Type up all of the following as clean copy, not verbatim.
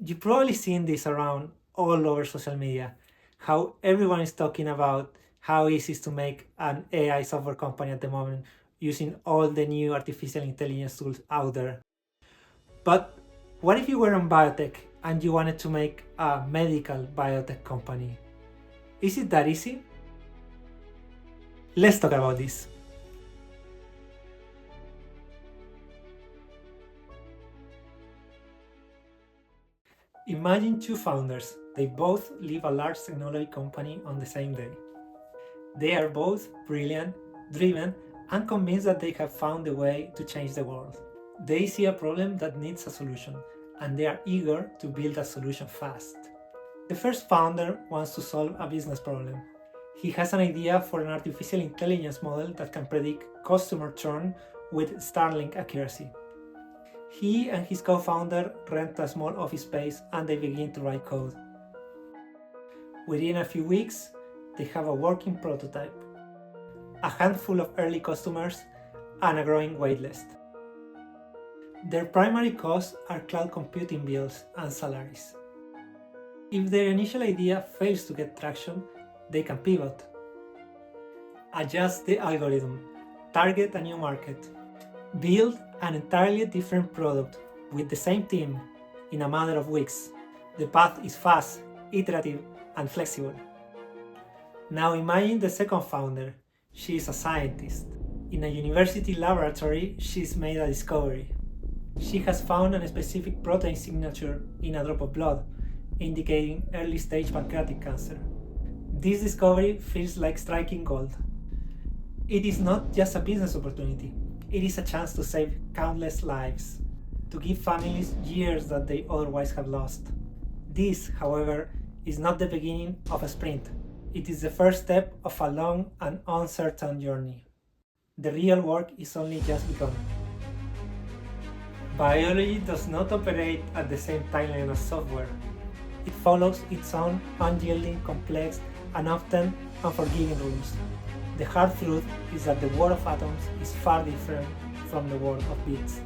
You've probably seen this around all over social media, how everyone is talking about how easy it is to make an AI software company at the moment using all the new artificial intelligence tools out there. But what if you were in biotech and you wanted to make a medical biotech company? Is it that easy? Let's talk about this. Imagine two founders. They both leave a large technology company on the same day. They are both brilliant, driven, and convinced that they have found a way to change the world. They see a problem that needs a solution, and they are eager to build a solution fast. The first founder wants to solve a business problem. He has an idea for an artificial intelligence model that can predict customer churn with startling accuracy. He and his co-founder rent a small office space and they begin to write code. Within a few weeks, they have a working prototype, a handful of early customers, and a growing waitlist. Their primary costs are cloud computing bills and salaries. If their initial idea fails to get traction, they can pivot, adjust the algorithm, target a new market, build an entirely different product with the same team in a matter of weeks. The path is fast, iterative, and flexible. Now imagine the second founder. She is a scientist. In a university laboratory, she's made a discovery. She has found a specific protein signature in a drop of blood, indicating early-stage pancreatic cancer. This discovery feels like striking gold. It is not just a business opportunity, it is a chance to save countless lives, to give families years that they otherwise have lost. This, however, is not the beginning of a sprint. It is the first step of a long and uncertain journey. The real work is only just begun. Biology does not operate at the same timeline as software. It follows its own unyielding, complex, and often unforgiving rules. The hard truth is that the world of atoms is far different from the world of bits.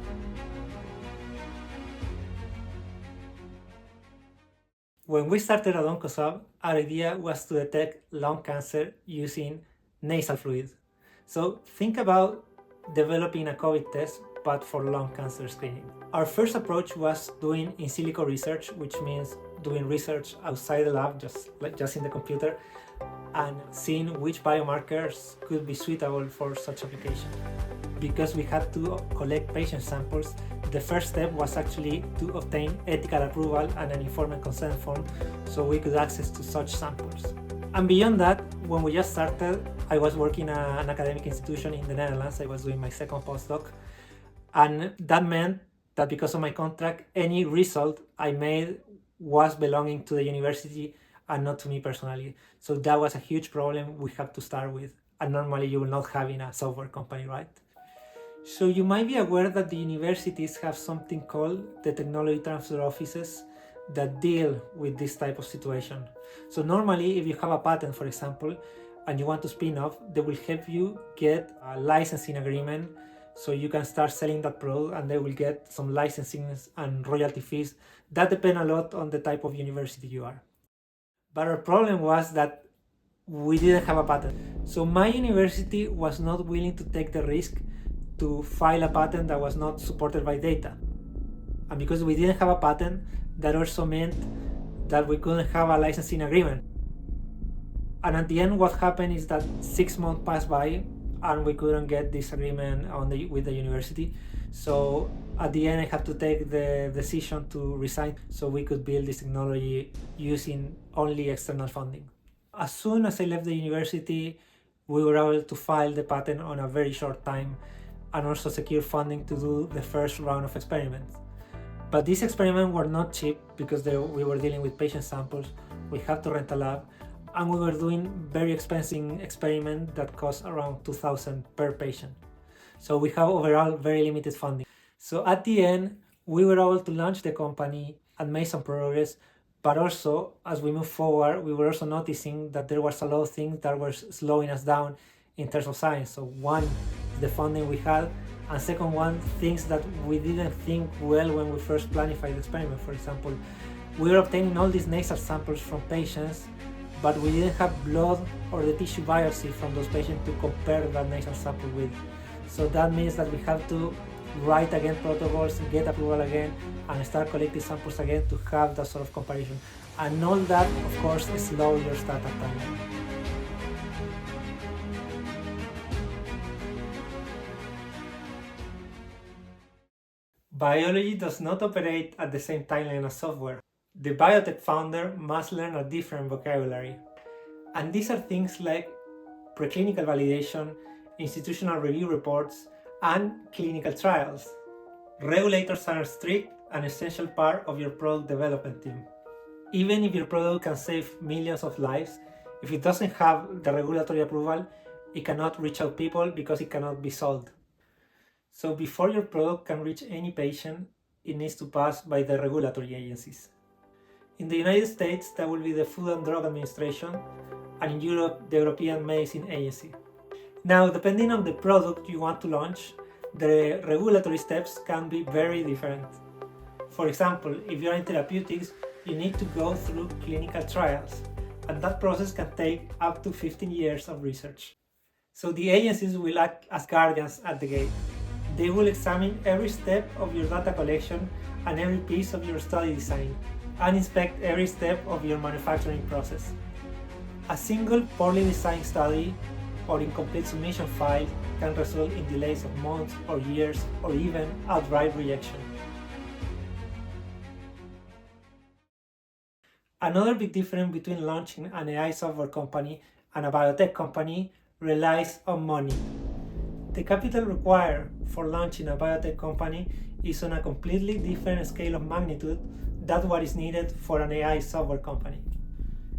When we started at OncoSub, our idea was to detect lung cancer using nasal fluid. So think about developing a COVID test, but for lung cancer screening. Our first approach was doing in silico research, which means doing research outside the lab, just in the computer, and seeing which biomarkers could be suitable for such application. Because we had to collect patient samples, the first step was actually to obtain ethical approval and an informed consent form so we could access to such samples. And beyond that, when we just started, I was working at an academic institution in the Netherlands. I was doing my second postdoc, and that meant that because of my contract, any result I made was belonging to the university and not to me personally. So that was a huge problem we had to start with, and normally you will not have in a software company, right? So you might be aware that the universities have something called the technology transfer offices that deal with this type of situation. So normally if you have a patent, for example, and you want to spin off, they will help you get a licensing agreement so you can start selling that product, and they will get some licensing and royalty fees. That depend a lot on the type of university you are. But our problem was that we didn't have a patent. So my university was not willing to take the risk to file a patent that was not supported by data. And because we didn't have a patent, that also meant that we couldn't have a licensing agreement. And at the end, what happened is that 6 months passed by and we couldn't get this agreement with the university. So at the end, I had to take the decision to resign so we could build this technology using only external funding. As soon as I left the university, we were able to file the patent on a very short time and also secure funding to do the first round of experiments. But these experiments were not cheap because we were dealing with patient samples, we had to rent a lab, and we were doing very expensive experiments that cost around $2,000 per patient. So we have overall very limited funding. So at the end, we were able to launch the company and make some progress, but also as we move forward, we were also noticing that there was a lot of things that were slowing us down in terms of science. So one, the funding we had, And second one, things that we didn't think well when we first planified the experiment. For example, we were obtaining all these nasal samples from patients, but we didn't have blood or the tissue biopsy from those patients to compare that nasal sample with. So that means that we have to write again protocols, get approval again, and start collecting samples again to have that sort of comparison. And all that, of course, slows your startup timeline. Biology does not operate at the same timeline as software. The biotech founder must learn a different vocabulary. And these are things like preclinical validation, institutional review reports, and clinical trials. Regulators are a strict and essential part of your product development team. Even if your product can save millions of lives, if it doesn't have the regulatory approval, it cannot reach out people because it cannot be sold. So before your product can reach any patient, it needs to pass by the regulatory agencies. In the United States, that will be the Food and Drug Administration, and in Europe, the European Medicine Agency. Now, depending on the product you want to launch, the regulatory steps can be very different. For example, if you're in therapeutics, you need to go through clinical trials, and that process can take up to 15 years of research. So the agencies will act as guardians at the gate. They will examine every step of your data collection and every piece of your study design, and inspect every step of your manufacturing process. A single poorly designed study or incomplete submission file can result in delays of months or years or even outright rejection. Another big difference between launching an AI software company and a biotech company relies on money. The capital required for launching a biotech company is on a completely different scale of magnitude than what is needed for an AI software company.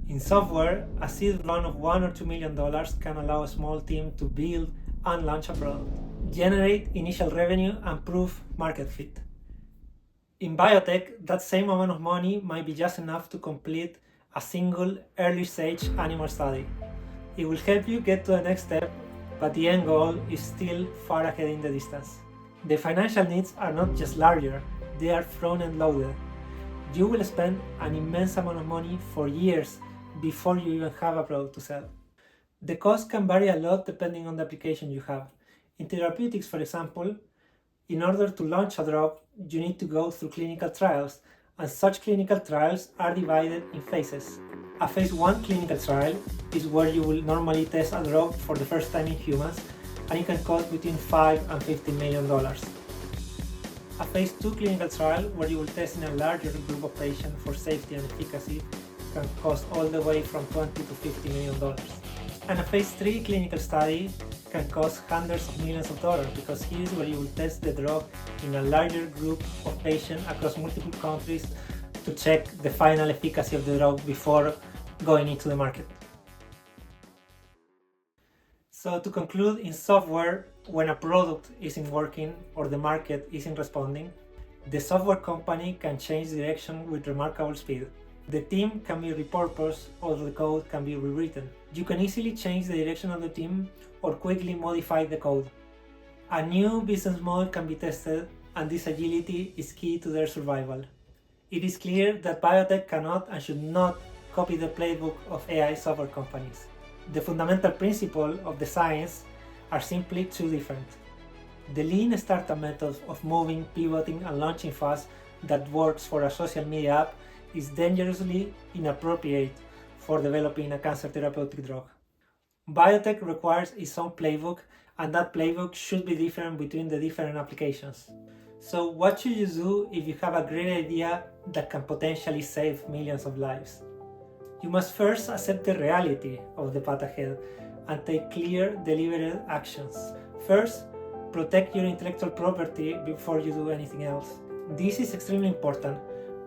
In software, a seed round of $1 or $2 million can allow a small team to build and launch a product, generate initial revenue, and prove market fit. In biotech, that same amount of money might be just enough to complete a single early-stage animal study. It will help you get to the next step, but the end goal is still far ahead in the distance. The financial needs are not just larger, they are front-end loaded. You will spend an immense amount of money for years before you even have a product to sell. The cost can vary a lot depending on the application you have. In therapeutics, for example, in order to launch a drug, you need to go through clinical trials, and such clinical trials are divided in phases. A phase 1 clinical trial is where you will normally test a drug for the first time in humans, and it can cost between $5 and $50 million. A phase 2 clinical trial, where you will test in a larger group of patients for safety and efficacy, can cost all the way from $20 to $50 million. And a phase 3 clinical study can cost hundreds of millions of dollars, because here is where you will test the drug in a larger group of patients across multiple countries to check the final efficacy of the drug before going into the market. So to conclude, in software, when a product isn't working or the market isn't responding, the software company can change direction with remarkable speed. The team can be repurposed or the code can be rewritten. You can easily change the direction of the team or quickly modify the code. A new business model can be tested, and this agility is key to their survival. It is clear that biotech cannot and should not copy the playbook of AI software companies. The fundamental principles of the science are simply too different. The lean startup method of moving, pivoting, and launching fast that works for a social media app is dangerously inappropriate for developing a cancer therapeutic drug. Biotech requires its own playbook, and that playbook should be different between the different applications. So what should you do if you have a great idea that can potentially save millions of lives? You must first accept the reality of the path ahead and take clear, deliberate actions. First, protect your intellectual property before you do anything else. This is extremely important.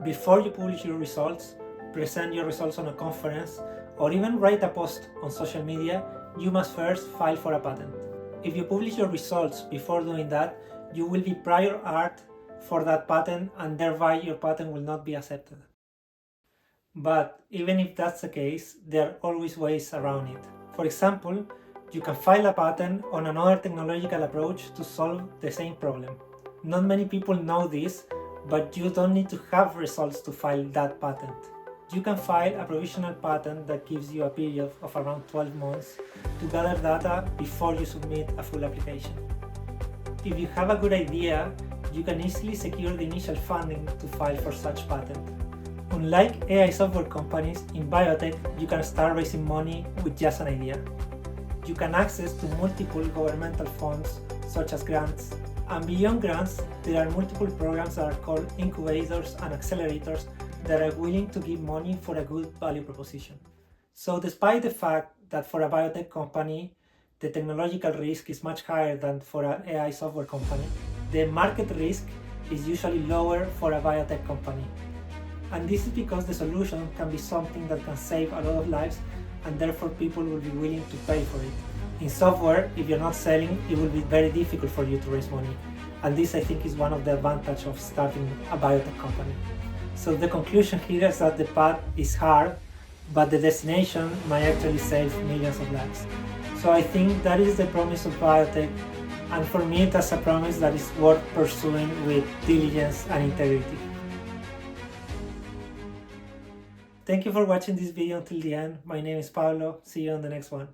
Before you publish your results, present your results on a conference, or even write a post on social media, you must first file for a patent. If you publish your results before doing that, you will be prior art for that patent, and thereby your patent will not be accepted. But even if that's the case, there are always ways around it. For example, You can file a patent on another technological approach to solve the same problem. Not many people know this, but you don't need to have results to file that patent. You can file a provisional patent that gives you a period of around 12 months to gather data before you submit a full application. If you have a good idea, you can easily secure the initial funding to file for such patent. Unlike AI software companies, in biotech you can start raising money with just an idea. You can access to multiple governmental funds such as grants, and beyond grants there are multiple programs that are called incubators and accelerators that are willing to give money for a good value proposition. So despite the fact that for a biotech company the technological risk is much higher than for an AI software company, the market risk is usually lower for a biotech company. And this is because the solution can be something that can save a lot of lives, and therefore people will be willing to pay for it. In software, if you're not selling, it will be very difficult for you to raise money. And this, I think, is one of the advantages of starting a biotech company. So the conclusion here is that the path is hard, but the destination might actually save millions of lives. So I think that is the promise of biotech, and for me that's a promise that is worth pursuing with diligence and integrity. Thank you for watching this video until the end. My name is Pablo. See you on the next one.